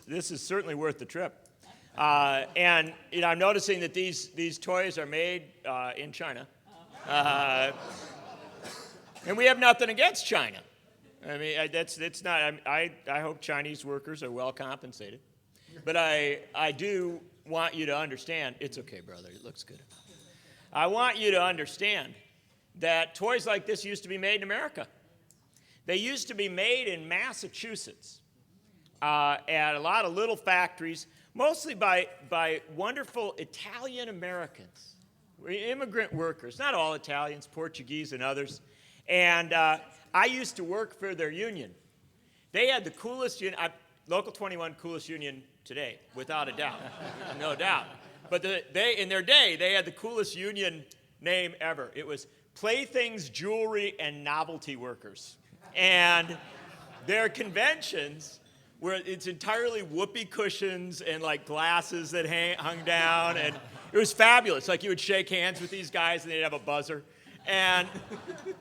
This is certainly worth the trip. And I'm noticing that these toys are made in China. And we have nothing against China. I mean, that's not. I hope Chinese workers are well compensated. But I do want you to understand. It's okay, brother. It looks good enough. I want you to understand that toys like this used to be made in America. They used to be made in Massachusetts at a lot of little factories, mostly by wonderful Italian Americans, immigrant workers, not all Italians, Portuguese and others. And I used to work for their union. They had the coolest union, Local 21, coolest union today, without a doubt, no doubt. But in their day, they had the coolest union name ever. It was Playthings, Jewelry, and Novelty Workers. And their conventions where it's entirely whoopee cushions and like glasses that hung down, and it was fabulous. Like you would shake hands with these guys and they'd have a buzzer. And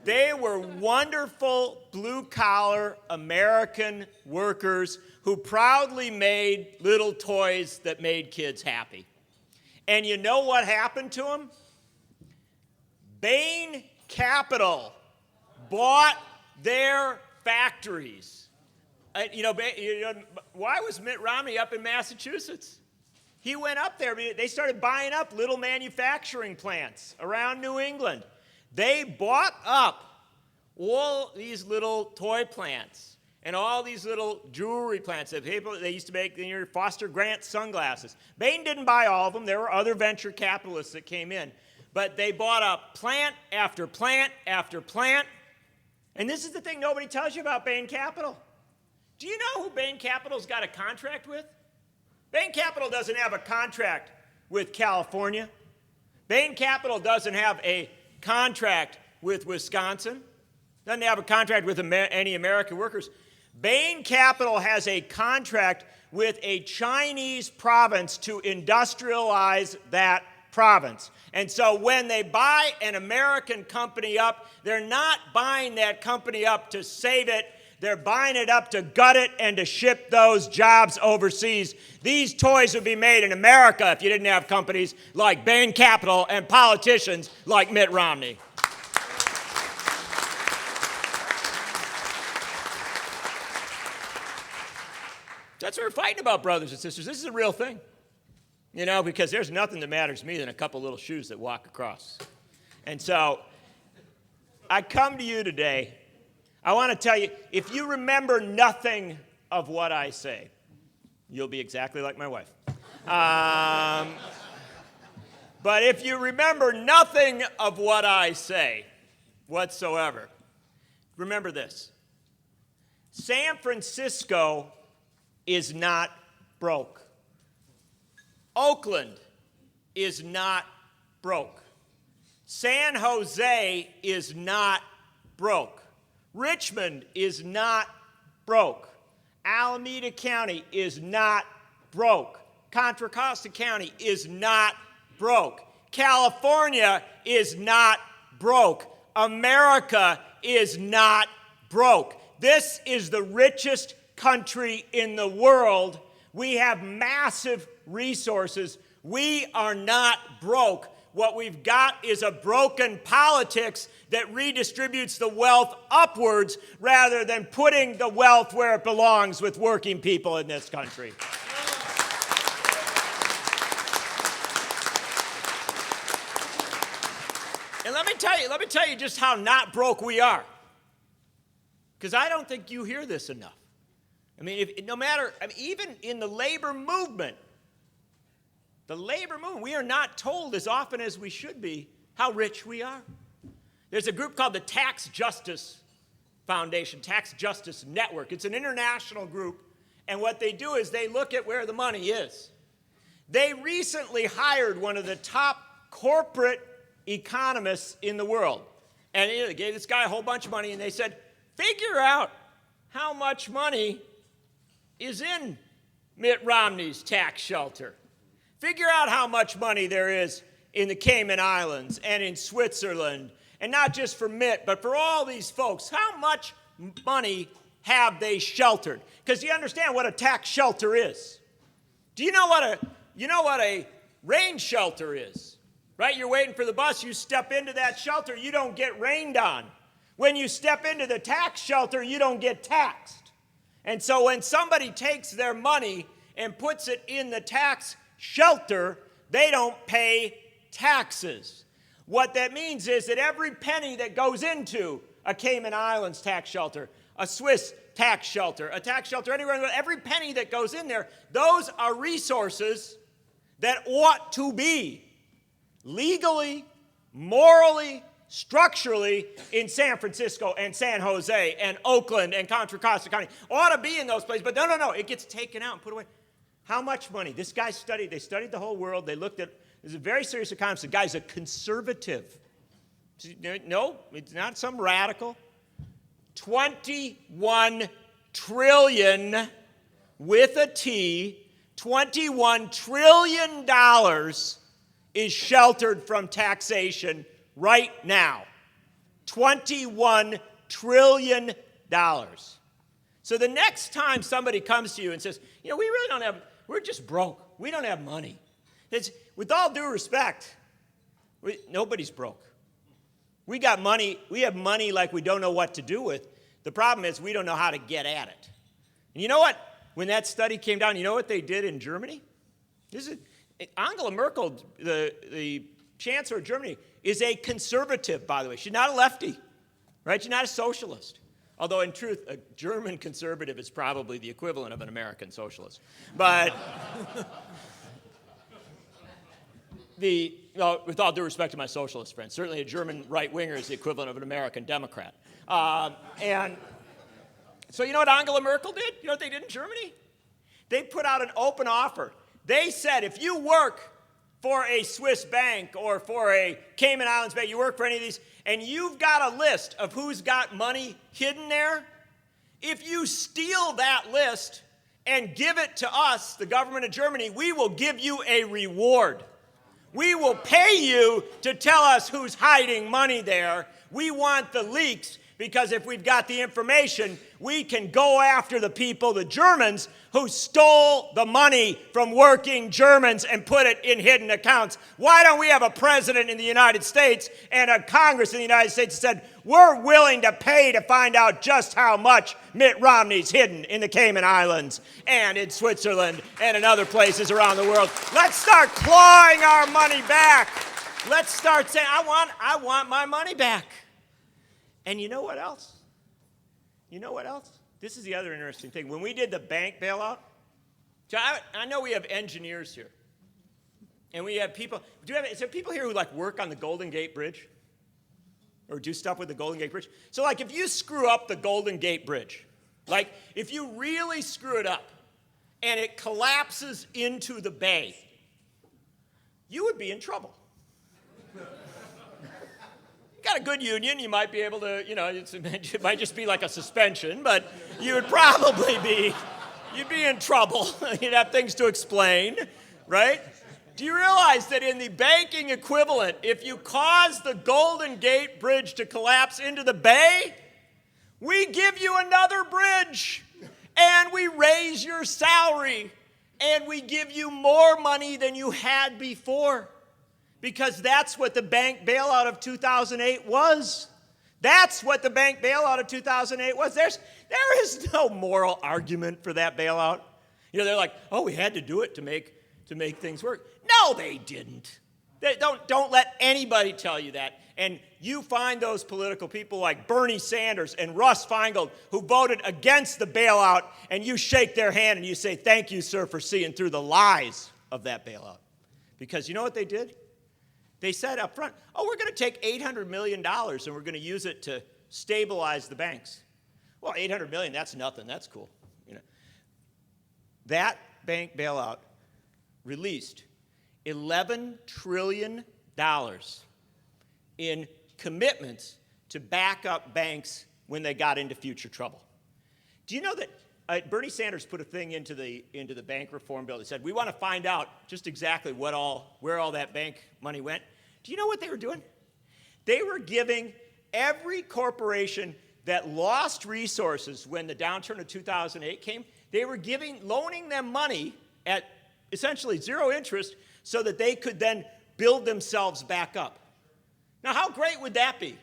they were wonderful blue-collar American workers who proudly made little toys that made kids happy. And you know what happened to them? Bain Capital bought their factories. Why was Mitt Romney up in Massachusetts? He went up there. They started buying up little manufacturing plants around New England. They bought up all these little toy plants and all these little jewelry plants that they used to make Foster Grant sunglasses. Bain didn't buy all of them. There were other venture capitalists that came in. But they bought up plant after plant after plant. And this is the thing nobody tells you about Bain Capital. Do you know who Bain Capital's got a contract with? Bain Capital doesn't have a contract with California. Bain Capital doesn't have a contract with Wisconsin. Doesn't have a contract with any American workers. Bain Capital has a contract with a Chinese province to industrialize that province. And so when they buy an American company up, they're not buying that company up to save it. They're buying it up to gut it and to ship those jobs overseas. These toys would be made in America if you didn't have companies like Bain Capital and politicians like Mitt Romney. That's what we're fighting about, brothers and sisters. This is a real thing. Because there's nothing that matters to me than a couple little shoes that walk across. And so I come to you today. I want to tell you, if you remember nothing of what I say, you'll be exactly like my wife. But if you remember nothing of what I say whatsoever, remember this. San Francisco is not broke. Oakland is not broke. San Jose is not broke. Richmond is not broke. Alameda County is not broke. Contra Costa County is not broke. California is not broke. America is not broke. This is the richest country in the world. We have massive resources. We are not broke. What we've got is a broken politics that redistributes the wealth upwards rather than putting the wealth where it belongs with working people in this country. And let me tell you just how not broke we are. Because I don't think you hear this enough. Even in the labor movement, we are not told as often as we should be how rich we are. There's a group called the Tax Justice Foundation, Tax Justice Network. It's an international group, and what they do is they look at where the money is. They recently hired one of the top corporate economists in the world, and they gave this guy a whole bunch of money, and they said, figure out how much money is in Mitt Romney's tax shelter. Figure out how much money there is in the Cayman Islands and in Switzerland, and not just for Mitt, but for all these folks. How much money have they sheltered? Because you understand what a tax shelter is. Do you know what a rain shelter is? Right? You're waiting for the bus, you step into that shelter, you don't get rained on. When you step into the tax shelter, you don't get taxed. And so when somebody takes their money and puts it in the tax shelter, they don't pay taxes. What that means is that every penny that goes into a Cayman Islands tax shelter, a Swiss tax shelter, a tax shelter anywhere, every penny that goes in there, those are resources that ought to be legally, morally, structurally in San Francisco and San Jose and Oakland and Contra Costa County. Ought to be in those places, but no, it gets taken out and put away. How much money? This guy studied the whole world. They looked at, this is a very serious economist. The guy's a conservative. No, it's not some radical. 21 trillion with a T, $21 trillion is sheltered from taxation right now. $21 trillion. So the next time somebody comes to you and says, we really don't have, we're just broke. We don't have money. It's, with all due respect, nobody's broke. We got money. We have money like we don't know what to do with. The problem is we don't know how to get at it. And you know what? When that study came down, you know what they did in Germany? Angela Merkel, the chancellor of Germany, is a conservative, by the way. She's not a lefty, right? She's not a socialist. Although, in truth, a German conservative is probably the equivalent of an American socialist. But with all due respect to my socialist friends, certainly a German right-winger is the equivalent of an American Democrat. And so you know what Angela Merkel did? You know what they did in Germany? They put out an open offer. They said, if you work for a Swiss bank or for a Cayman Islands bank, you work for any of these, and you've got a list of who's got money hidden there, if you steal that list and give it to us, the government of Germany, we will give you a reward. We will pay you to tell us who's hiding money there. We want the leaks because if we've got the information, we can go after the people, the Germans, who stole the money from working Germans and put it in hidden accounts. Why don't we have a president in the United States and a Congress in the United States that said, we're willing to pay to find out just how much Mitt Romney's hidden in the Cayman Islands and in Switzerland and in other places around the world. Let's start clawing our money back. Let's start saying, I want my money back. And you know what else? This is the other interesting thing. When we did the bank bailout, so I know we have engineers here. And we have people, is there people here who work on the Golden Gate Bridge? Or do stuff with the Golden Gate Bridge? So if you screw up the Golden Gate Bridge, if you really screw it up and it collapses into the bay, you would be in trouble. Got a good union, you might be able to, it might just be like a suspension, but you would probably you'd be in trouble. You'd have things to explain, right? Do you realize that in the banking equivalent, if you cause the Golden Gate Bridge to collapse into the bay, we give you another bridge, and we raise your salary, and we give you more money than you had before? Because that's what the bank bailout of 2008 was. That's what the bank bailout of 2008 was. There is no moral argument for that bailout. They're like, oh, we had to do it to make things work. No, they didn't. Don't let anybody tell you that. And you find those political people like Bernie Sanders and Russ Feingold who voted against the bailout, and you shake their hand and you say, thank you, sir, for seeing through the lies of that bailout. Because you know what they did? They said up front, we're going to take $800 million and we're going to use it to stabilize the banks. Well, $800 million, that's nothing. That's cool. That bank bailout released $11 trillion in commitments to back up banks when they got into future trouble. Do you know that Bernie Sanders put a thing into the bank reform bill that said, we want to find out just exactly where all that bank money went. Do you know what they were doing? They were giving every corporation that lost resources when the downturn of 2008 came, they were loaning them money at essentially zero interest so that they could then build themselves back up. Now, how great would that be?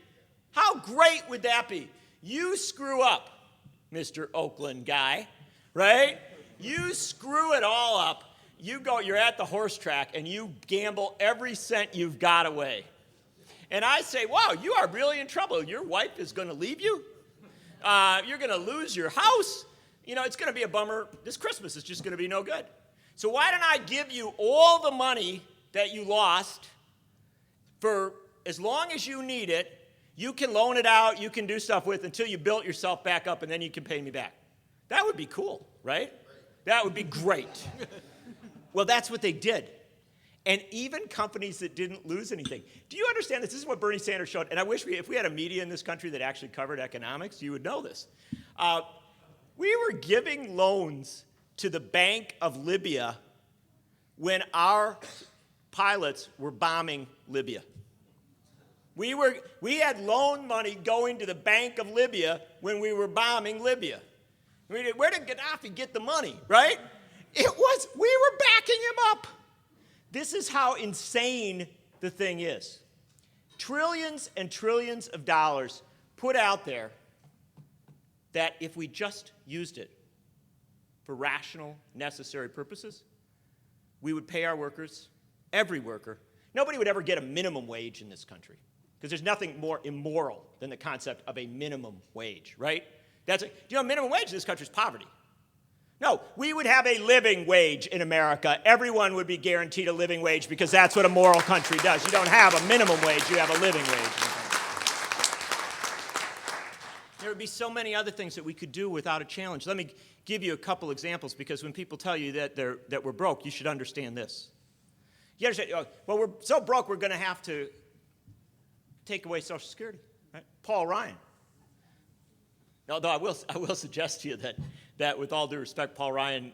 How great would that be? You screw up, Mr. Oakland guy, right? You screw it all up. You're at the horse track, and you gamble every cent you've got away. And I say, wow, you are really in trouble. Your wife is going to leave you. You're going to lose your house. It's going to be a bummer. This Christmas is just going to be no good. So why don't I give you all the money that you lost for as long as you need it? You can loan it out. You can do stuff with until you built yourself back up, and then you can pay me back. That would be cool, right? That would be great. Well, that's what they did. And even companies that didn't lose anything. Do you understand this? This is what Bernie Sanders showed. And I wish if we had a media in this country that actually covered economics, you would know this. We were giving loans to the Bank of Libya when our pilots were bombing Libya. We had loan money going to the Bank of Libya when we were bombing Libya. Where did Gaddafi get the money, right? We were backing him up. This is how insane the thing is. Trillions and trillions of dollars put out there that if we just used it for rational, necessary purposes, we would pay our workers, every worker. Nobody would ever get a minimum wage in this country because there's nothing more immoral than the concept of a minimum wage, right? Minimum wage in this country is poverty. No, we would have a living wage in America. Everyone would be guaranteed a living wage because that's what a moral country does. You don't have a minimum wage, you have a living wage. There would be so many other things that we could do without a challenge. Let me give you a couple examples because when people tell you that we're broke, you should understand this. You understand, well, we're so broke we're going to have to take away Social Security. Right? Paul Ryan. Although I will suggest to you that with all due respect, Paul Ryan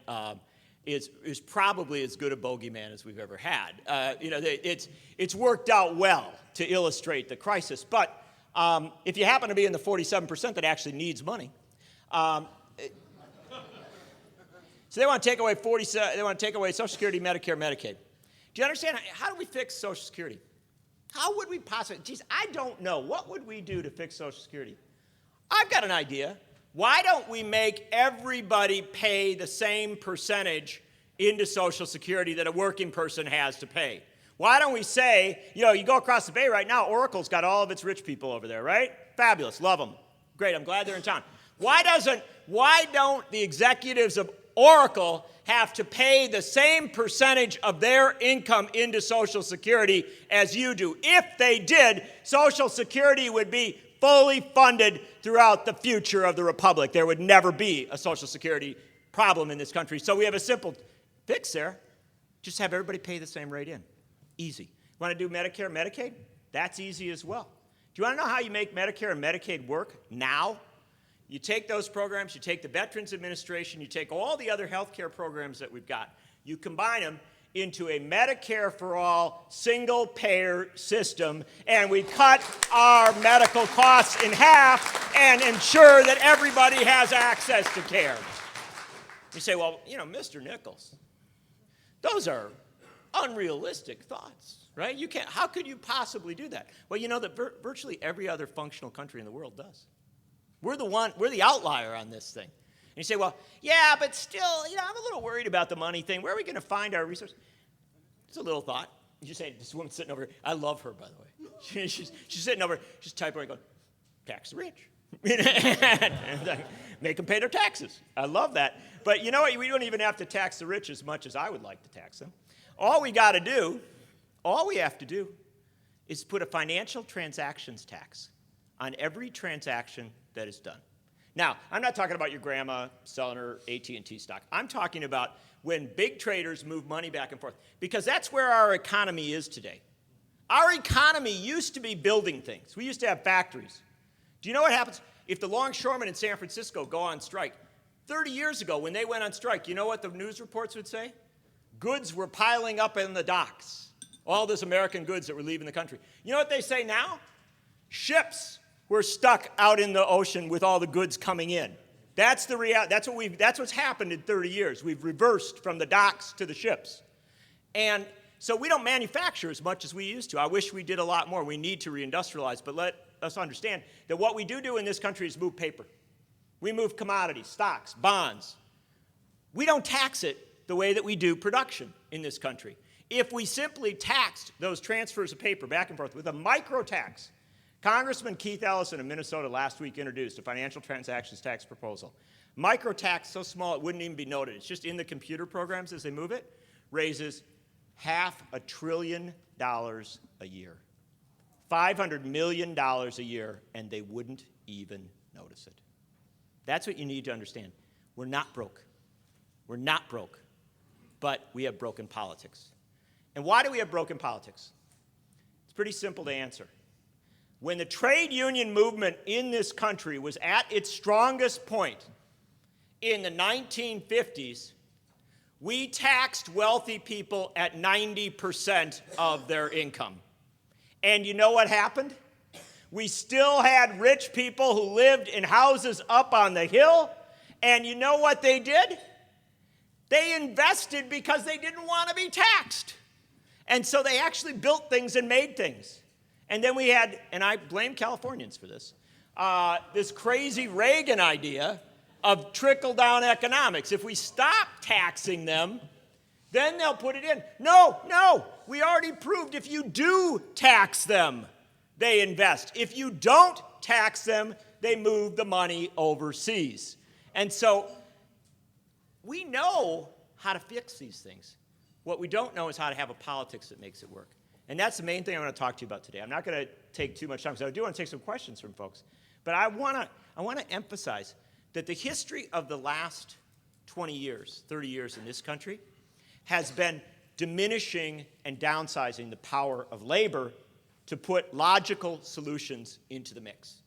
is probably as good a bogeyman as we've ever had. It's worked out well to illustrate the crisis. But if you happen to be in the 47% that actually needs money, so they want to take away They want to take away Social Security, Medicare, Medicaid. Do you understand? How do we fix Social Security? How would we possibly? Geez, I don't know. What would we do to fix Social Security? I've got an idea. Why don't we make everybody pay the same percentage into Social Security that a working person has to pay? Why don't we say, you go across the bay right now, Oracle's got all of its rich people over there, right? Fabulous, love them. Great, I'm glad they're in town. Why don't the executives of Oracle have to pay the same percentage of their income into Social Security as you do? If they did, Social Security would be fully funded throughout the future of the republic. There would never be a Social Security problem in this country. So we have a simple fix there. Just have everybody pay the same rate in. Easy. Want to do Medicare and Medicaid? That's easy as well. Do you want to know how you make Medicare and Medicaid work now? You take those programs, you take the Veterans Administration, you take all the other health care programs that we've got, you combine them into a Medicare for all single-payer system, and we cut our medical costs in half and ensure that everybody has access to care. You say, well, Mr. Nichols, those are unrealistic thoughts, right? How could you possibly do that? Well, you know that virtually every other functional country in the world does. We're the outlier on this thing. And you say, well, yeah, but still, I'm a little worried about the money thing. Where are we going to find our resources? It's a little thought. You say, this woman sitting over here, I love her, by the way. She's sitting over, she's typing away going, tax the rich. Make them pay their taxes. I love that. But you know what? We don't even have to tax the rich as much as I would like to tax them. All we have to do is put a financial transactions tax on every transaction that is done. Now, I'm not talking about your grandma selling her AT&T stock. I'm talking about when big traders move money back and forth, because that's where our economy is today. Our economy used to be building things. We used to have factories. Do you know what happens if the longshoremen in San Francisco go on strike? 30 years ago, when they went on strike, you know what the news reports would say? Goods were piling up in the docks. All this American goods that were leaving the country. You know what they say now? Ships we're stuck out in the ocean with all the goods coming in. That's the reality. That's what's happened in 30 years. We've reversed from the docks to the ships. And so we don't manufacture as much as we used to. I wish we did a lot more. We need to reindustrialize, but let us understand that what we do in this country is move paper. We move commodities, stocks, bonds. We don't tax it the way that we do production in this country. If we simply taxed those transfers of paper back and forth with a micro tax, Congressman Keith Ellison of Minnesota last week introduced a financial transactions tax proposal. Micro tax, so small it wouldn't even be noted. It's just in the computer programs as they move it, raises $500 billion a year. $500 million a year, and they wouldn't even notice it. That's what you need to understand. We're not broke. We're not broke, but we have broken politics. And why do we have broken politics? It's pretty simple to answer. When the trade union movement in this country was at its strongest point in the 1950s, we taxed wealthy people at 90% of their income. And you know what happened? We still had rich people who lived in houses up on the hill, and you know what they did? They invested because they didn't want to be taxed. And so they actually built things and made things. And then we had, and I blame Californians for this, this crazy Reagan idea of trickle-down economics. If we stop taxing them, then they'll put it in. No, we already proved if you do tax them, they invest. If you don't tax them, they move the money overseas. And so we know how to fix these things. What we don't know is how to have a politics that makes it work. And that's the main thing I'm going to talk to you about today. I'm not going to take too much time because I do want to take some questions from folks. But I want to emphasize that the history of the last 20 years, 30 years in this country has been diminishing and downsizing the power of labor to put logical solutions into the mix.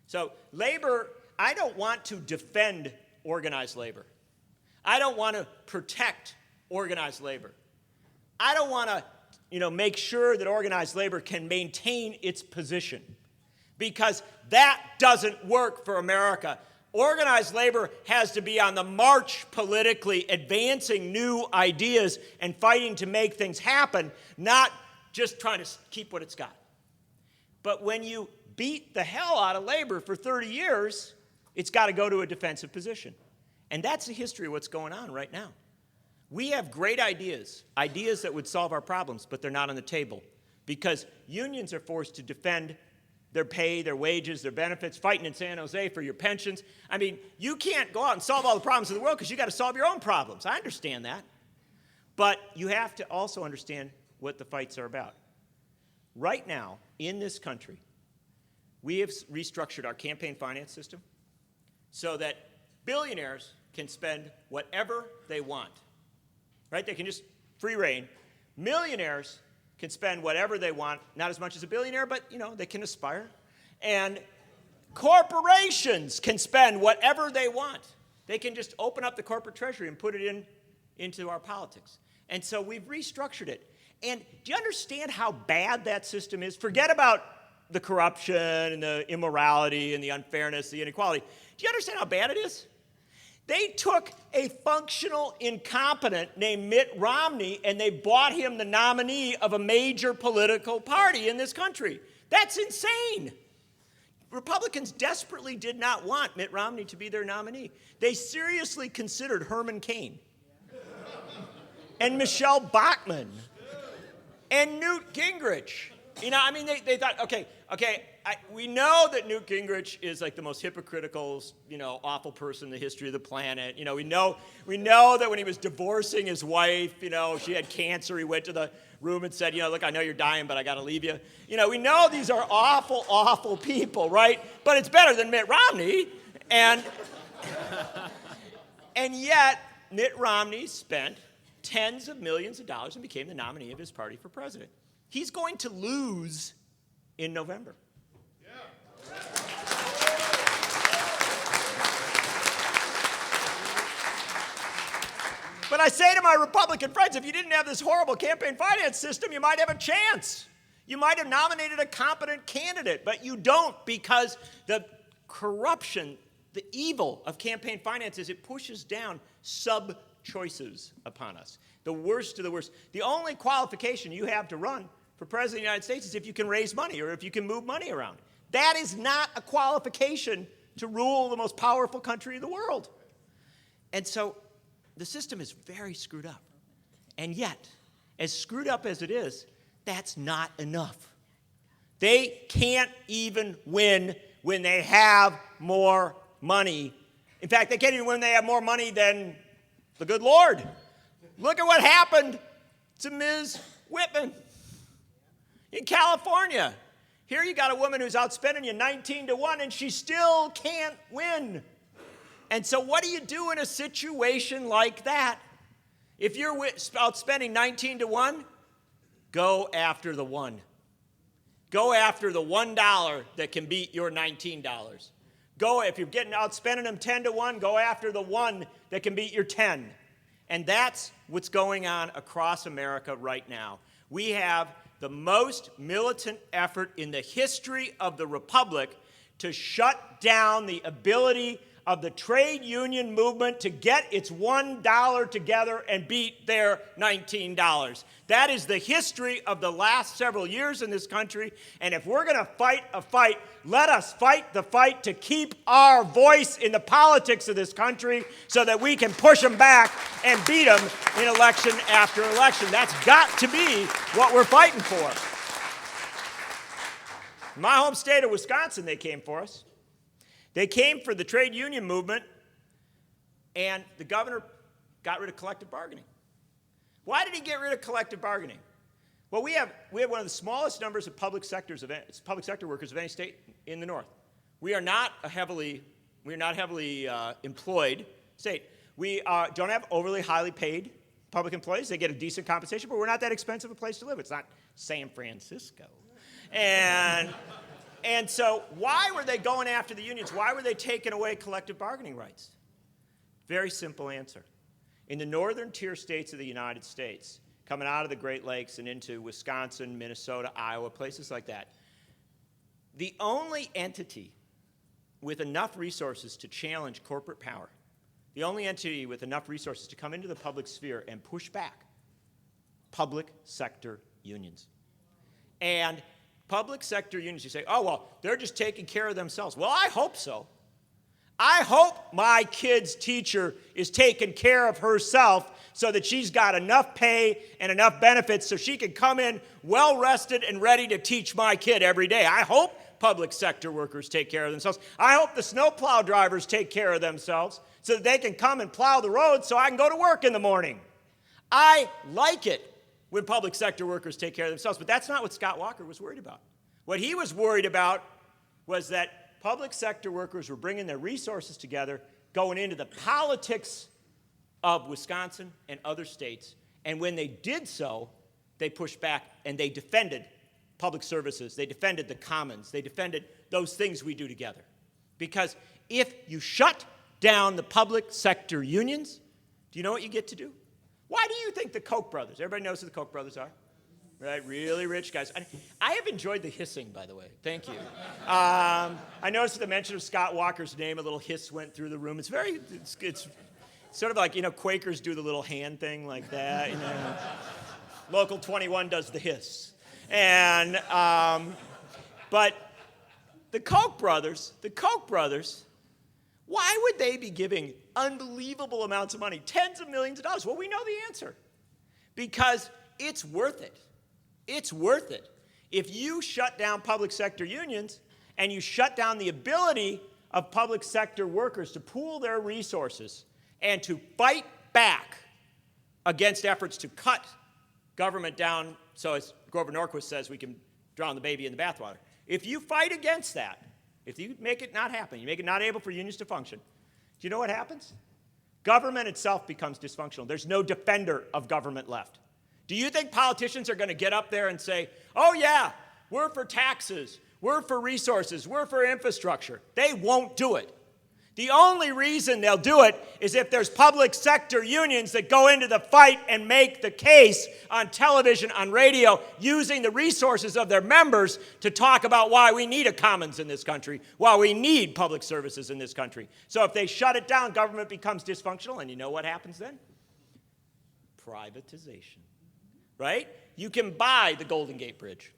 So labor, I don't want to defend organized labor. I don't want to protect organized labor. I don't want to make sure that organized labor can maintain its position, because that doesn't work for America. Organized labor has to be on the march politically, advancing new ideas and fighting to make things happen, not just trying to keep what it's got. But when you beat the hell out of labor for 30 years, it's got to go to a defensive position. And that's the history of what's going on right now. We have great ideas that would solve our problems, but they're not on the table because unions are forced to defend their pay, their wages, their benefits, fighting in San Jose for your pensions. I mean, you can't go out and solve all the problems of the world because you got to solve your own problems. I understand that. But you have to also understand what the fights are about. Right now, in this country, we have restructured our campaign finance system so that billionaires can spend whatever they want. Right? They can just free reign. Millionaires can spend whatever they want, not as much as a billionaire, but they can aspire. And corporations can spend whatever they want. They can just open up the corporate treasury and put it into our politics. And so we've restructured it. And do you understand how bad that system is? Forget about the corruption and the immorality and the unfairness, the inequality. Do you understand how bad it is? They took a functional incompetent named Mitt Romney and they bought him the nominee of a major political party in this country. That's insane. Republicans desperately did not want Mitt Romney to be their nominee. They seriously considered Herman Cain and Michelle Bachmann and Newt Gingrich. They thought, okay, we know that Newt Gingrich is like the most hypocritical, awful person in the history of the planet. We know that when he was divorcing his wife, she had cancer. He went to the room and said, look, I know you're dying, but I got to leave you. We know these are awful, awful people, right? But it's better than Mitt Romney. And yet, Mitt Romney spent tens of millions of dollars and became the nominee of his party for president. He's going to lose in November. But I say to my Republican friends, if you didn't have this horrible campaign finance system, you might have a chance. You might have nominated a competent candidate, but you don't, because the corruption, the evil of campaign finances, it pushes down sub-choices upon us. The worst of the worst. The only qualification you have to run for president of the United States is if you can raise money or if you can move money around. That is not a qualification to rule the most powerful country in the world. And so the system is very screwed up. And yet, as screwed up as it is, that's not enough. They can't even win when they have more money. In fact, they can't even win when they have more money than the good Lord. Look at what happened to Ms. Whitman in California. Here you got a woman who's outspending you 19-1, and she still can't win. And so what do you do in a situation like that? If you're outspending 19-1, go after the one. Go after the $1 that can beat your $19. If you're outspending them 10-1, go after the one that can beat your 10. And that's what's going on across America right now. We have the most militant effort in the history of the Republic to shut down the ability of the trade union movement to get its $1 together and beat their $19. That is the history of the last several years in this country. And if we're going to fight a fight, let us fight the fight to keep our voice in the politics of this country so that we can push them back and beat them in election after election. That's got to be what we're fighting for. In my home state of Wisconsin, they came for us. They came for the trade union movement, and the governor got rid of collective bargaining. Why did he get rid of collective bargaining? Well, we have one of the smallest numbers of public sector workers of any state in the North. We are not a heavily employed state. We don't have overly highly paid public employees. They get a decent compensation, but we're not that expensive a place to live. It's not San Francisco. And so why were they going after the unions? Why were they taking away collective bargaining rights? Very simple answer. In the northern tier states of the United States, coming out of the Great Lakes and into Wisconsin, Minnesota, Iowa, places like that, the only entity with enough resources to challenge corporate power, the only entity with enough resources to come into the public sphere and push back, public sector unions. And public sector unions, you say, oh, well, they're just taking care of themselves. Well, I hope so. I hope my kid's teacher is taking care of herself so that she's got enough pay and enough benefits so she can come in well-rested and ready to teach my kid every day. I hope public sector workers take care of themselves. I hope the snowplow drivers take care of themselves so that they can come and plow the roads so I can go to work in the morning. I like it when public sector workers take care of themselves. But that's not what Scott Walker was worried about. What he was worried about was that public sector workers were bringing their resources together, going into the politics of Wisconsin and other states. And when they did so, they pushed back and they defended public services. They defended the commons. They defended those things we do together. Because if you shut down the public sector unions, do you know what you get to do? Why do you think the Koch brothers, everybody knows who the Koch brothers are, right? Really rich guys. I have enjoyed the hissing, by the way. Thank you. I noticed at the mention of Scott Walker's name, a little hiss went through the room. It's sort of like, Quakers do the little hand thing like that. Local 21 does the hiss. And, but the Koch brothers, why would they be giving unbelievable amounts of money, tens of millions of dollars? Well, we know the answer. Because it's worth it. It's worth it. If you shut down public sector unions and you shut down the ability of public sector workers to pool their resources and to fight back against efforts to cut government down, so as Grover Norquist says, we can drown the baby in the bathwater. If you fight against that, if you make it not happen, you make it not able for unions to function, do you know what happens? Government itself becomes dysfunctional. There's no defender of government left. Do you think politicians are going to get up there and say, oh yeah, we're for taxes, we're for resources, we're for infrastructure? They won't do it. The only reason they'll do it is if there's public sector unions that go into the fight and make the case on television, on radio, using the resources of their members to talk about why we need a commons in this country, why we need public services in this country. So if they shut it down, government becomes dysfunctional, and you know what happens then? Privatization, right? You can buy the Golden Gate Bridge.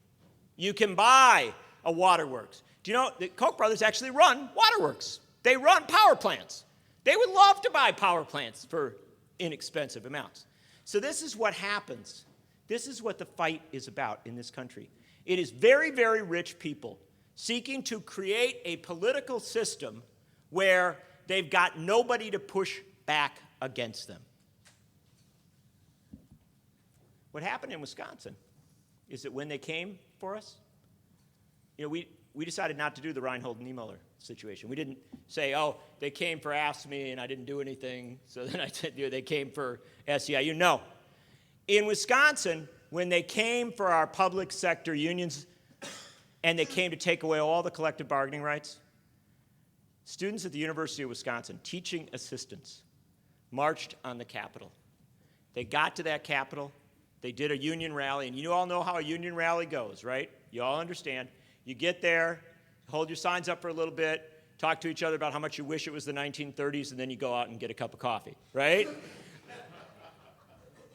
You can buy a waterworks. Do you know the Koch brothers actually run waterworks? They run power plants. They would love to buy power plants for inexpensive amounts. So this is what happens. This is what the fight is about in this country. It is very, very rich people seeking to create a political system where they've got nobody to push back against them. What happened in Wisconsin is that when they came for us, we decided not to do the Reinhold Niemöller situation. We didn't say, oh, they came for AFSCME and I didn't do anything, so then I said, they came for SEIU. No. In Wisconsin, when they came for our public sector unions and they came to take away all the collective bargaining rights, students at the University of Wisconsin, teaching assistants, marched on the Capitol. They got to that Capitol. They did a union rally, and you all know how a union rally goes, right? You all understand. You get there, hold your signs up for a little bit, talk to each other about how much you wish it was the 1930s, and then you go out and get a cup of coffee, right?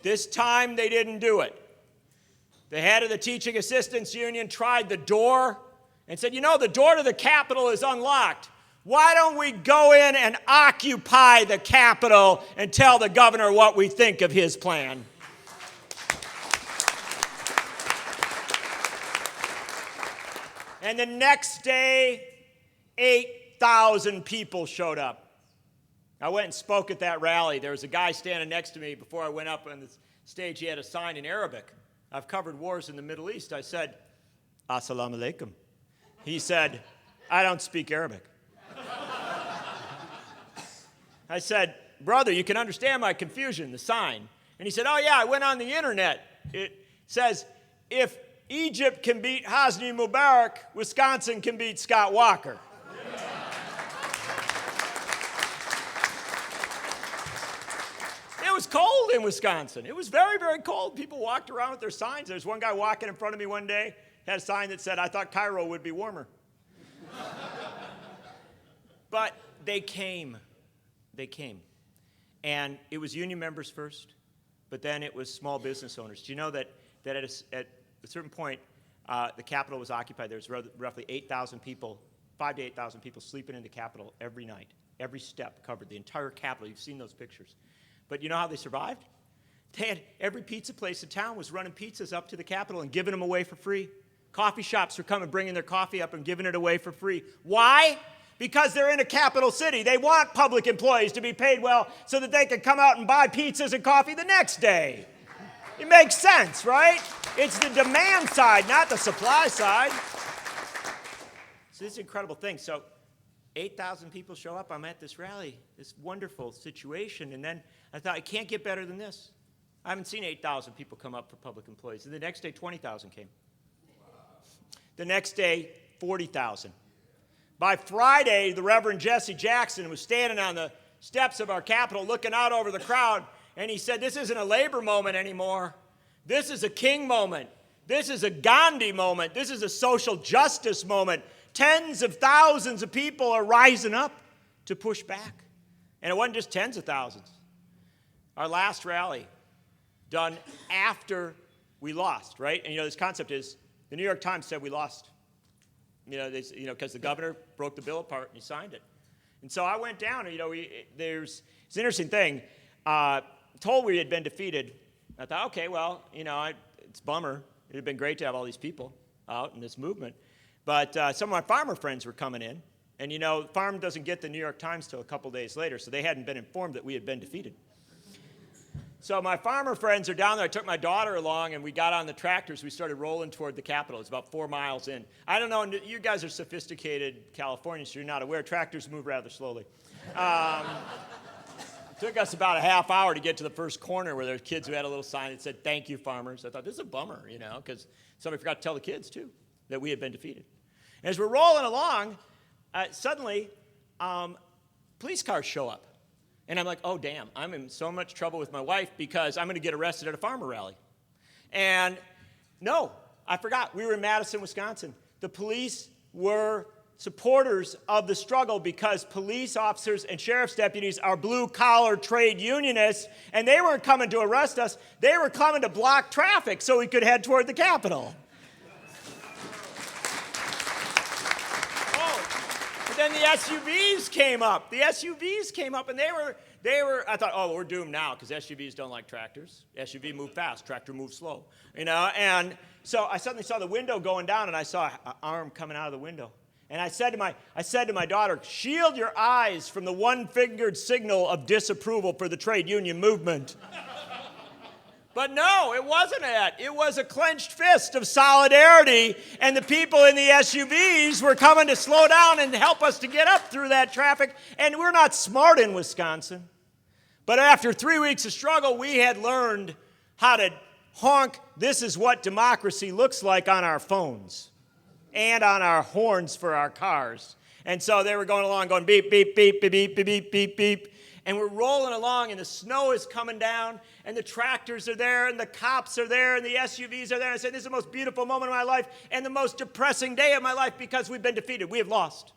This time they didn't do it. The head of the Teaching Assistants Union tried the door and said, the door to the Capitol is unlocked. Why don't we go in and occupy the Capitol and tell the governor what we think of his plan? And the next day, 8,000 people showed up. I went and spoke at that rally. There was a guy standing next to me before I went up on the stage. He had a sign in Arabic. I've covered wars in the Middle East. I said, Assalamu alaikum. He said, I don't speak Arabic. I said, brother, you can understand my confusion, the sign. And he said, oh yeah, I went on the internet. It says, if Egypt can beat Hosni Mubarak, Wisconsin can beat Scott Walker. It was cold in Wisconsin. It was very, very cold. People walked around with their signs. There's one guy walking in front of me one day, had a sign that said, I thought Cairo would be warmer. But they came. They came. And it was union members first, but then it was small business owners. Do you know that at a certain point, the Capitol was occupied. There was roughly 8,000 people, 5,000 to 8,000 people sleeping in the Capitol every night. Every step covered, the entire Capitol. You've seen those pictures. But you know how they survived? They had every pizza place in town was running pizzas up to the Capitol and giving them away for free. Coffee shops were coming, bringing their coffee up and giving it away for free. Why? Because they're in a capital city. They want public employees to be paid well so that they can come out and buy pizzas and coffee the next day. It makes sense, right? It's the demand side, not the supply side. So this is an incredible thing. So 8,000 people show up. I'm at this rally, this wonderful situation. And then I thought, it can't get better than this. I haven't seen 8,000 people come up for public employees. And the next day, 20,000 came. The next day, 40,000. By Friday, the Reverend Jesse Jackson was standing on the steps of our Capitol looking out over the crowd, and he said, this isn't a labor moment anymore. This is a King moment. This is a Gandhi moment. This is a social justice moment. Tens of thousands of people are rising up to push back. And it wasn't just tens of thousands. Our last rally, done after we lost, right? And this concept is, the New York Times said we lost. Because the governor broke the bill apart and he signed it. And so I went down, and it's an interesting thing. Told we had been defeated. I thought, okay, well, it's a bummer. It had been great to have all these people out in this movement. But some of my farmer friends were coming in, and farm doesn't get the New York Times till a couple days later, so they hadn't been informed that we had been defeated. So my farmer friends are down there. I took my daughter along, and we got on the tractors. We started rolling toward the Capitol. It's about 4 miles in. I don't know, you guys are sophisticated Californians, so you're not aware. Tractors move rather slowly. It took us about a half hour to get to the first corner where there were kids who had a little sign that said, thank you, farmers. I thought, this is a bummer, because somebody forgot to tell the kids, too, that we had been defeated. And as we're rolling along, suddenly, police cars show up. And I'm like, oh, damn, I'm in so much trouble with my wife because I'm going to get arrested at a farmer rally. And no, I forgot. We were in Madison, Wisconsin. The police were supporters of the struggle because police officers and sheriff's deputies are blue-collar trade unionists, and they weren't coming to arrest us. They were coming to block traffic so we could head toward the Capitol. But then the SUVs came up. And they were, I thought, oh, we're doomed now because SUVs don't like tractors. SUV move fast, tractor move slow, and so I suddenly saw the window going down and I saw an arm coming out of the window. And I said to my daughter, shield your eyes from the one-fingered signal of disapproval for the trade union movement. But no, it wasn't that. It was a clenched fist of solidarity, and the people in the SUVs were coming to slow down and help us to get up through that traffic. And we're not smart in Wisconsin. But after 3 weeks of struggle, we had learned how to honk, "This is what democracy looks like" on our phones and on our horns for our cars. And so they were going along going beep, beep, beep, beep, beep, beep, beep, beep, beep. And we're rolling along, and the snow is coming down, and the tractors are there, and the cops are there, and the SUVs are there. And I said, this is the most beautiful moment of my life and the most depressing day of my life because we've been defeated. We have lost.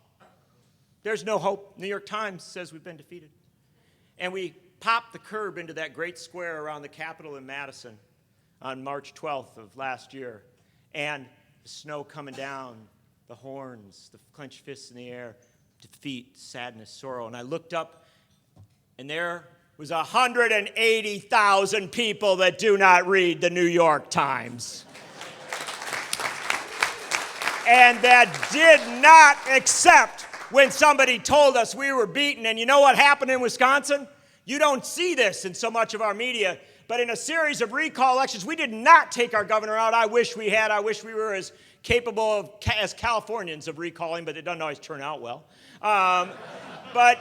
There's no hope. New York Times says we've been defeated. And we popped the curb into that great square around the Capitol in Madison on March 12th of last year. And the snow coming down, the horns, the clenched fists in the air, defeat, sadness, sorrow. And I looked up, and there was 180,000 people that do not read the New York Times. And that did not accept when somebody told us we were beaten. And you know what happened in Wisconsin? You don't see this in so much of our media, but in a series of recall elections, we did not take our governor out. I wish we had. I wish we were as capable as Californians of recalling, but it doesn't always turn out well. But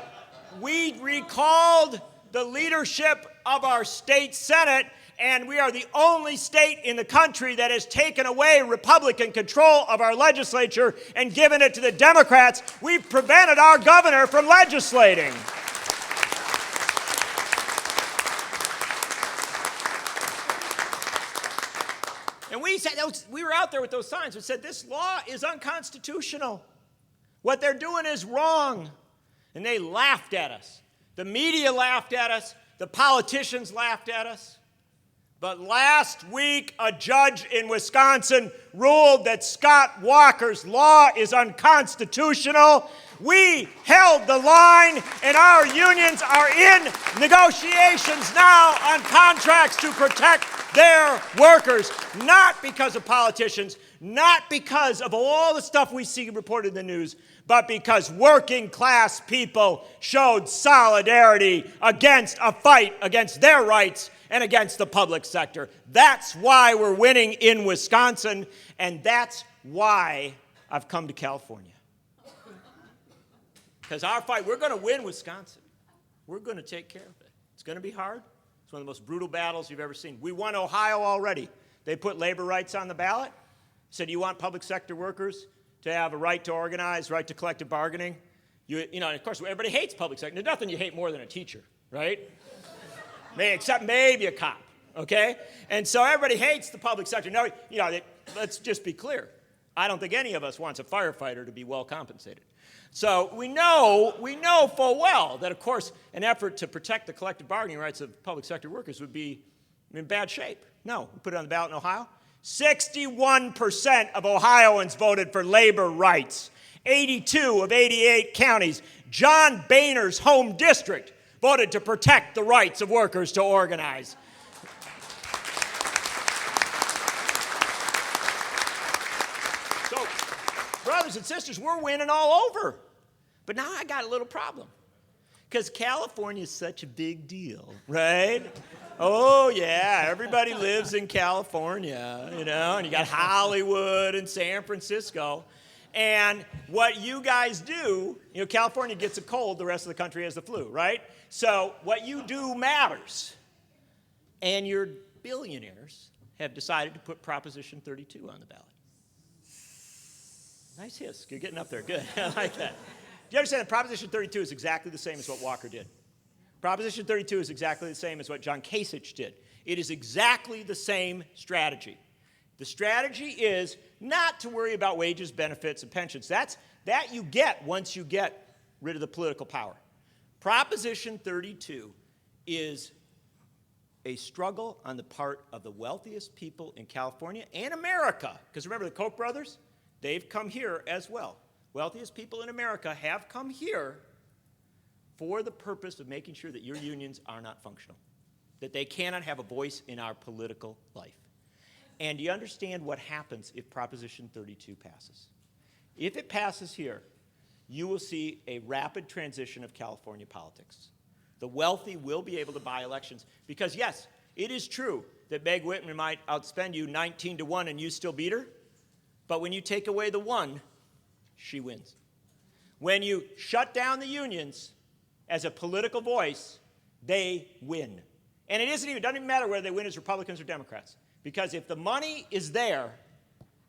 we recalled the leadership of our state Senate, and we are the only state in the country that has taken away Republican control of our legislature and given it to the Democrats. We've prevented our governor from legislating. And we were out there with those signs that said, this law is unconstitutional. What they're doing is wrong. And they laughed at us. The media laughed at us. The politicians laughed at us. But last week, a judge in Wisconsin ruled that Scott Walker's law is unconstitutional. We held the line, and our unions are in negotiations now on contracts to protect their workers, not because of politicians, not because of all the stuff we see reported in the news, but because working class people showed solidarity against a fight against their rights and against the public sector. That's why we're winning in Wisconsin, and that's why I've come to California. Because our fight, we're going to win Wisconsin. We're going to take care of it. It's going to be hard. It's one of the most brutal battles you've ever seen. We won Ohio already. They put labor rights on the ballot. Said, you want public sector workers to have a right to organize, right to collective bargaining? And of course, everybody hates public sector. There's nothing you hate more than a teacher, right? Except maybe a cop, okay? And so everybody hates the public sector. No, let's just be clear. I don't think any of us wants a firefighter to be well compensated. So we know full well that, of course, an effort to protect the collective bargaining rights of public sector workers would be in bad shape. No, we put it on the ballot in Ohio. 61% of Ohioans voted for labor rights. 82 of 88 counties. John Boehner's home district voted to protect the rights of workers to organize. So, brothers and sisters, we're winning all over. But now I got a little problem. Because California is such a big deal, right? Oh, yeah, everybody lives in California, and you got Hollywood and San Francisco. And what you guys do, California gets a cold, the rest of the country has the flu, right? So what you do matters. And your billionaires have decided to put Proposition 32 on the ballot. Nice hiss. You're getting up there. Good. I like that. you understand that Proposition 32 is exactly the same as what Walker did? Proposition 32 is exactly the same as what John Kasich did. It is exactly the same strategy. The strategy is not to worry about wages, benefits, and pensions. That you get once you get rid of the political power. Proposition 32 is a struggle on the part of the wealthiest people in California and America. Because remember, the Koch brothers, they've come here as well. Wealthiest people in America have come here for the purpose of making sure that your unions are not functional, that they cannot have a voice in our political life. And do you understand what happens if Proposition 32 passes? If it passes here, you will see a rapid transition of California politics. The wealthy will be able to buy elections because, yes, it is true that Meg Whitman might outspend you 19-1 and you still beat her, but when you take away the one, she wins. When you shut down the unions as a political voice, they win. And it doesn't even matter whether they win as Republicans or Democrats, because if the money is there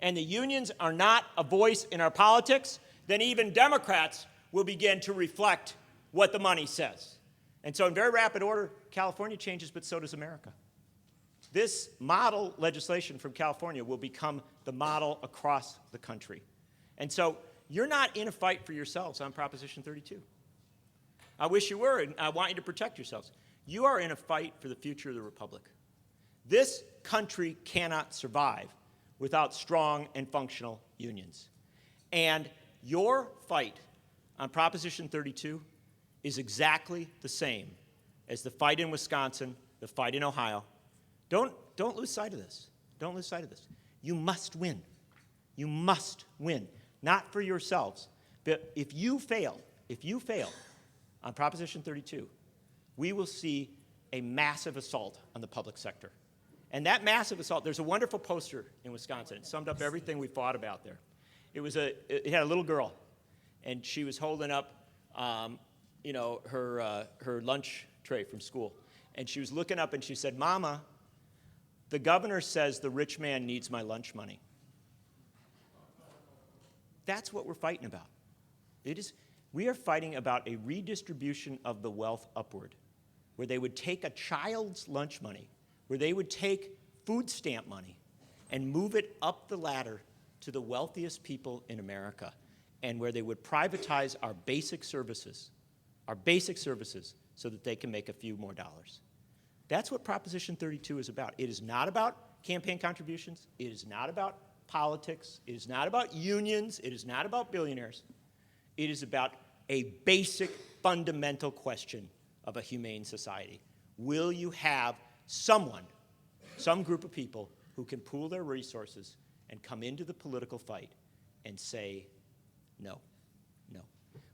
and the unions are not a voice in our politics, then even Democrats will begin to reflect what the money says. And so in very rapid order, California changes, but so does America. This model legislation from California will become the model across the country. And so you're not in a fight for yourselves on Proposition 32. I wish you were, and I want you to protect yourselves. You are in a fight for the future of the Republic. This country cannot survive without strong and functional unions. And your fight on Proposition 32 is exactly the same as the fight in Wisconsin, the fight in Ohio. Don't lose sight of this. Don't lose sight of this. You must win. You must win. Not for yourselves, but if you fail on Proposition 32, we will see a massive assault on the public sector. And that massive assault, there's a wonderful poster in Wisconsin. It summed up everything we fought about there. It had a little girl, and she was holding up her lunch tray from school. And she was looking up and she said, "Mama, the governor says the rich man needs my lunch money." That's what we're fighting about. We are fighting about a redistribution of the wealth upward, where they would take a child's lunch money, where they would take food stamp money and move it up the ladder to the wealthiest people in America, and where they would privatize our basic services so that they can make a few more dollars. That's what Proposition 32 is about. It is not about campaign contributions. It is not about politics. It is not about unions. It is not about billionaires. It is about a basic, fundamental question of a humane society. Will you have some group of people who can pool their resources and come into the political fight and say, no.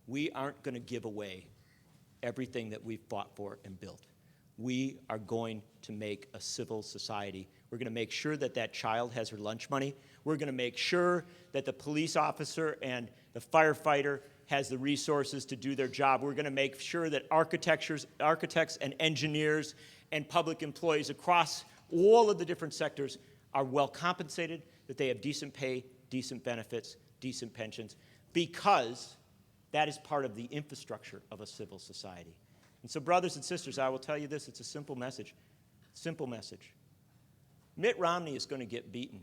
We aren't going to give away everything that we've fought for and built. We are going to make a civil society. We're going to make sure that that child has her lunch money. We're going to make sure that the police officer and the firefighter has the resources to do their job. We're going to make sure that architects and engineers and public employees across all of the different sectors are well compensated, that they have decent pay, decent benefits, decent pensions, because that is part of the infrastructure of a civil society. And so, brothers and sisters, I will tell you this. It's a simple message. Simple message. Mitt Romney is going to get beaten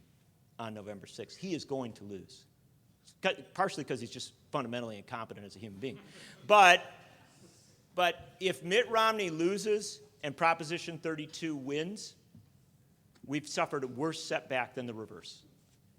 on November 6th. He is going to lose, partially because he's just fundamentally incompetent as a human being. But if Mitt Romney loses and Proposition 32 wins, we've suffered a worse setback than the reverse.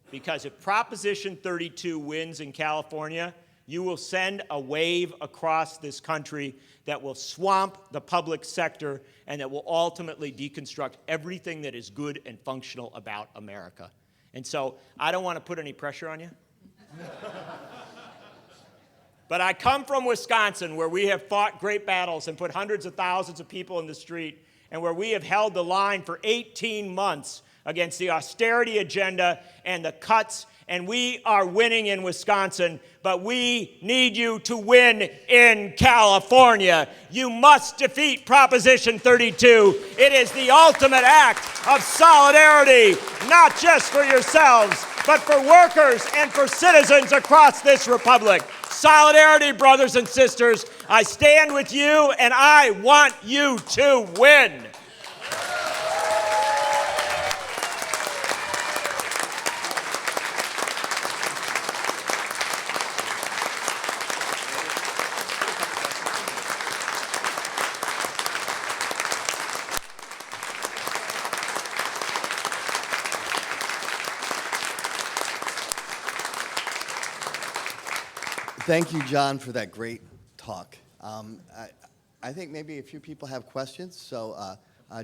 Because if Proposition 32 wins in California, you will send a wave across this country that will swamp the public sector and that will ultimately deconstruct everything that is good and functional about America. And so I don't want to put any pressure on you. But I come from Wisconsin, where we have fought great battles and put hundreds of thousands of people in the street, and where we have held the line for 18 months against the austerity agenda and the cuts, and we are winning in Wisconsin, but we need you to win in California. You must defeat Proposition 32. It is the ultimate act of solidarity, not just for yourselves, but for workers and for citizens across this republic. Solidarity, brothers and sisters. I stand with you, and I want you to win. Thank you, John, for that great talk. I think maybe a few people have questions, so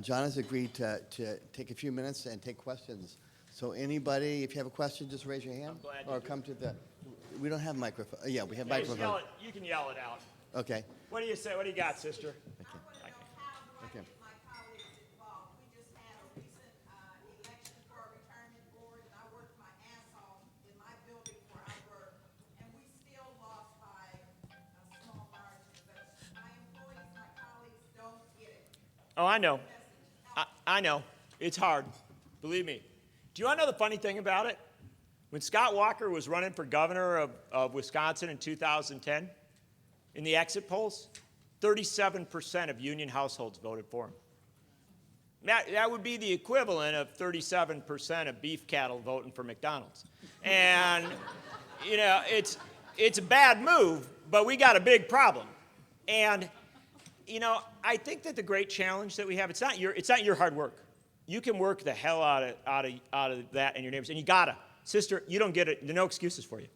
John has agreed to take a few minutes and take questions. So anybody, if you have a question, just raise your hand or come to the. We don't have microphone. Yeah, we have microphone. You can yell it out. Okay. What do you say? What do you got, sister? Okay. Oh, I know. I know. It's hard. Believe me. Do you want to know the funny thing about it? When Scott Walker was running for governor of Wisconsin in 2010, in the exit polls, 37% of union households voted for him. That would be the equivalent of 37% of beef cattle voting for McDonald's. And, you know, it's a bad move, but we got a big problem. And, you know, I think that the great challenge that we have, it's not your hard work. You can work the hell out of that and your neighbors, and you gotta. Sister, you don't get it. There are no excuses for you.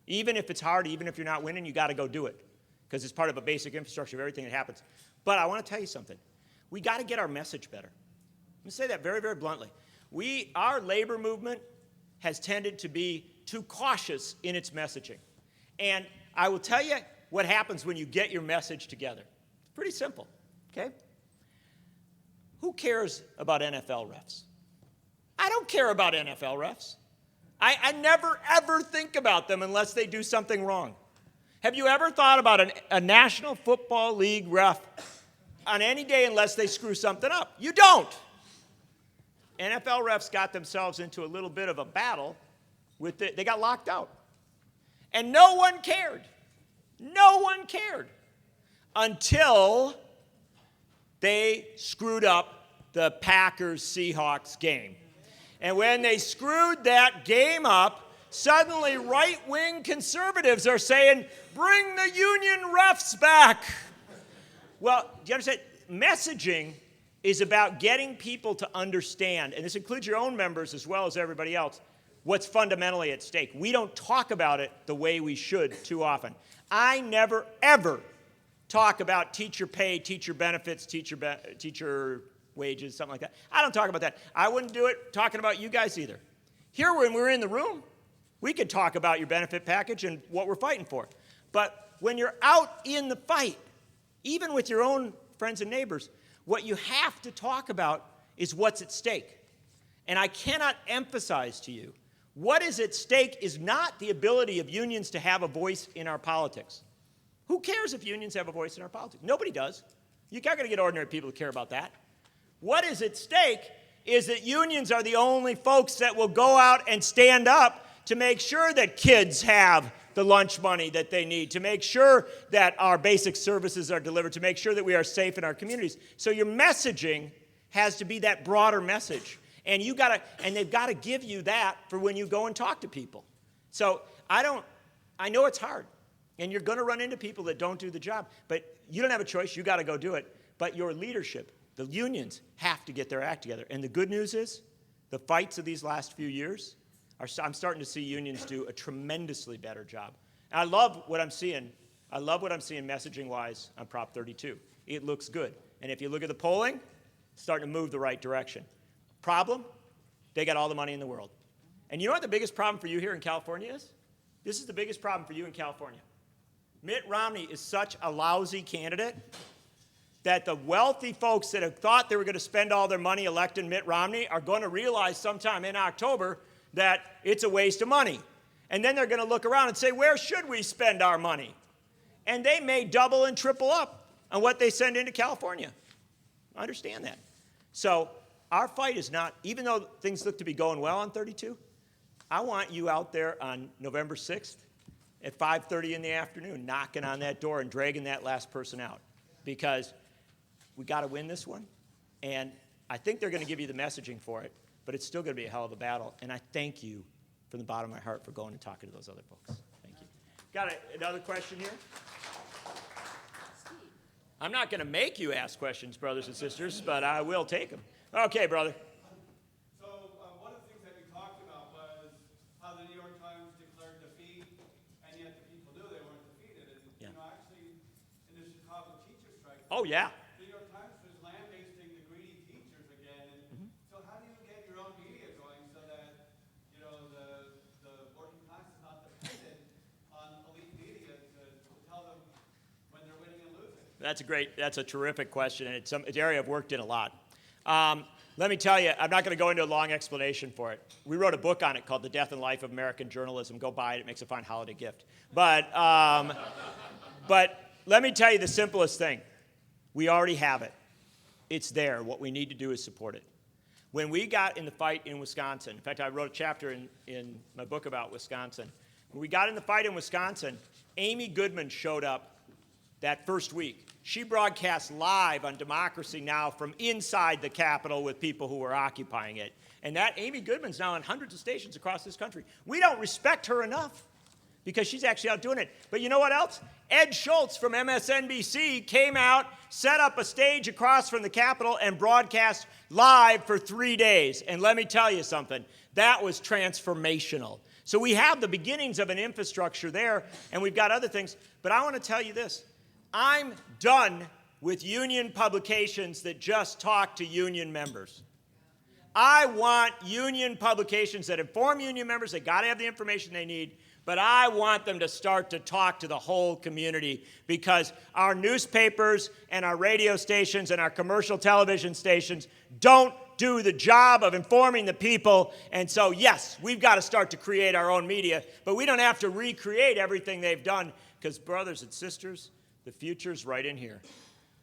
Even if it's hard, even if you're not winning, you gotta go do it, because it's part of a basic infrastructure of everything that happens. But I want to tell you something. We gotta get our message better. Let me say that very, very bluntly. Our labor movement has tended to be too cautious in its messaging. And I will tell you what happens when you get your message together. It's pretty simple, okay? Who cares about NFL refs? I don't care about NFL refs. I never, ever think about them unless they do something wrong. Have you ever thought about a National Football League ref on any day unless they screw something up? You don't. NFL refs got themselves into a little bit of a battle with it. They got locked out. And no one cared. No one cared until they screwed up the Packers-Seahawks game. And when they screwed that game up, suddenly right-wing conservatives are saying, bring the union refs back. Well, do you understand? Messaging is about getting people to understand, and this includes your own members as well as everybody else, what's fundamentally at stake. We don't talk about it the way we should too often. I never, ever talk about teacher pay, teacher benefits, teacher wages, something like that. I don't talk about that. I wouldn't do it talking about you guys either. Here, when we're in the room, we could talk about your benefit package and what we're fighting for. But when you're out in the fight, even with your own friends and neighbors, what you have to talk about is what's at stake. And I cannot emphasize to you, what is at stake is not the ability of unions to have a voice in our politics. Who cares if unions have a voice in our politics? Nobody does. You're not going to get ordinary people to care about that. What is at stake is that unions are the only folks that will go out and stand up to make sure that kids have the lunch money that they need, to make sure that our basic services are delivered, to make sure that we are safe in our communities. So your messaging has to be that broader message. And they've got to give you that for when you go and talk to people. So I know it's hard. And you're going to run into people that don't do the job. But you don't have a choice. You got to go do it. But your leadership, the unions, have to get their act together. And the good news is, the fights of these last few years, I'm starting to see unions do a tremendously better job. And I love what I'm seeing. I love what I'm seeing messaging-wise on Prop 32. It looks good. And if you look at the polling, it's starting to move the right direction. Problem? They got all the money in the world. And you know what the biggest problem for you here in California is? This is the biggest problem for you in California. Mitt Romney is such a lousy candidate that the wealthy folks that have thought they were going to spend all their money electing Mitt Romney are going to realize sometime in October that it's a waste of money. And then they're going to look around and say, where should we spend our money? And they may double and triple up on what they send into California. I understand that. So our fight is not, even though things look to be going well on 32, I want you out there on November 6th at 5:30 in the afternoon, knocking on that door and dragging that last person out, because we got to win this one. And I think they're going to give you the messaging for it, but it's still going to be a hell of a battle. And I thank you from the bottom of my heart for going and talking to those other folks. Thank you. Got another question here? I'm not going to make you ask questions, brothers and sisters, but I will take them. Okay, brother. So one of the things that you talked about was how the New York Times declared defeat, and yet the people knew they weren't defeated. And actually, in the Chicago teacher strike, Oh, yeah. the New York Times was lambasting the greedy teachers again. And so how do you get your own media going so that the working class is not dependent on elite media to tell them when they're winning and losing? That's a terrific question, and it's an area I've worked in a lot. Let me tell you, I'm not going to go into a long explanation for it. We wrote a book on it called The Death and Life of American Journalism. Go buy it. It makes a fine holiday gift. But let me tell you the simplest thing. We already have it. It's there. What we need to do is support it. When we got in the fight in Wisconsin, in fact, I wrote a chapter in my book about Wisconsin. When we got in the fight in Wisconsin, Amy Goodman showed up that first week. She broadcast live on Democracy Now! From inside the Capitol with people who were occupying it. And that Amy Goodman's now on hundreds of stations across this country. We don't respect her enough because she's actually out doing it. But you know what else? Ed Schultz from MSNBC came out, set up a stage across from the Capitol, and broadcast live for 3 days. And let me tell you something, that was transformational. So we have the beginnings of an infrastructure there, and we've got other things. But I want to tell you this. I'm done with union publications that just talk to union members. I want union publications that inform union members. They got to have the information they need, but I want them to start to talk to the whole community, because our newspapers and our radio stations and our commercial television stations don't do the job of informing the people. And so, yes, we've got to start to create our own media, but we don't have to recreate everything they've done, because, brothers and sisters, the future's right in here.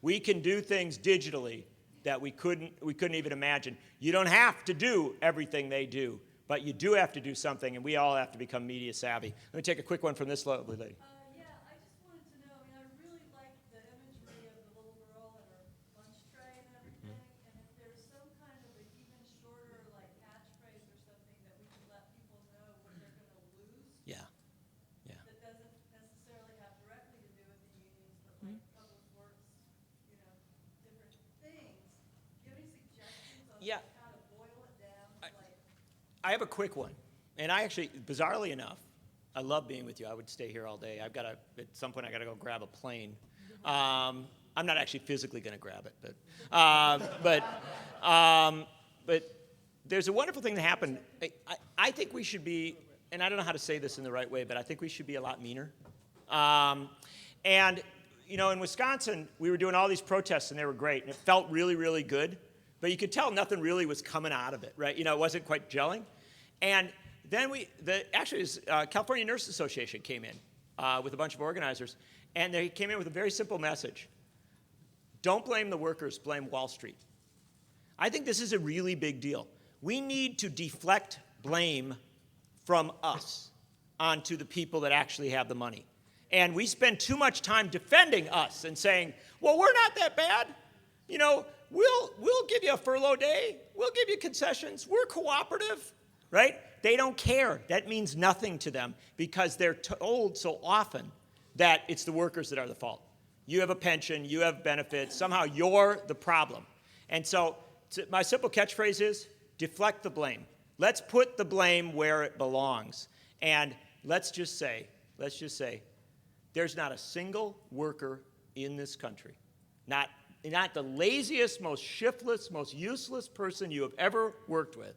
We can do things digitally that we couldn't even imagine. You don't have to do everything they do, but you do have to do something, and we all have to become media savvy. Let me take a quick one from this lovely lady. Yeah, I just wanted to know, I really like the imagery of the little girl and her lunch tray and everything, and if there's some kind of an even shorter, like, catchphrase or something that we can let people know what they're going to lose. Yeah. That doesn't necessarily have directly to do with the unions, but like public works, different things. Do you have any suggestions on how to boil it down to I have a quick one. And I actually, bizarrely enough, I love being with you. I would stay here all day. At some point, I got to go grab a plane. I'm not actually physically going to grab it, but there's a wonderful thing that happened. I think we should be, and I don't know how to say this in the right way, but I think we should be a lot meaner. And, in Wisconsin, we were doing all these protests, and they were great, and it felt really, really good. But you could tell nothing really was coming out of it, right? It wasn't quite gelling. And then California Nurses Association came in with a bunch of organizers, and they came in with a very simple message. Don't blame the workers, blame Wall Street. I think this is a really big deal. We need to deflect blame from us onto the people that actually have the money. And we spend too much time defending us and saying, well, we're not that bad. We'll give you a furlough day. We'll give you concessions. We're cooperative, right? They don't care. That means nothing to them because they're told so often that it's the workers that are the fault. You have a pension. You have benefits. Somehow you're the problem. And so my simple catchphrase is deflect the blame. Let's put the blame where it belongs. And let's just say, there's not a single worker in this country, not the laziest, most shiftless, most useless person you have ever worked with,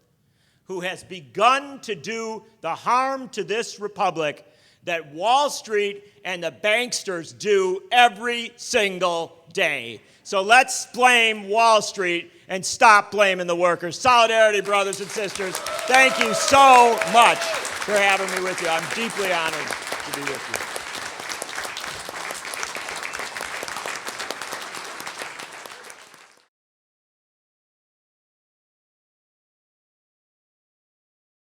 who has begun to do the harm to this republic that Wall Street and the banksters do every single day. So let's blame Wall Street and stop blaming the workers. Solidarity, brothers and sisters. Thank you so much for having me with you. I'm deeply honored to be with you.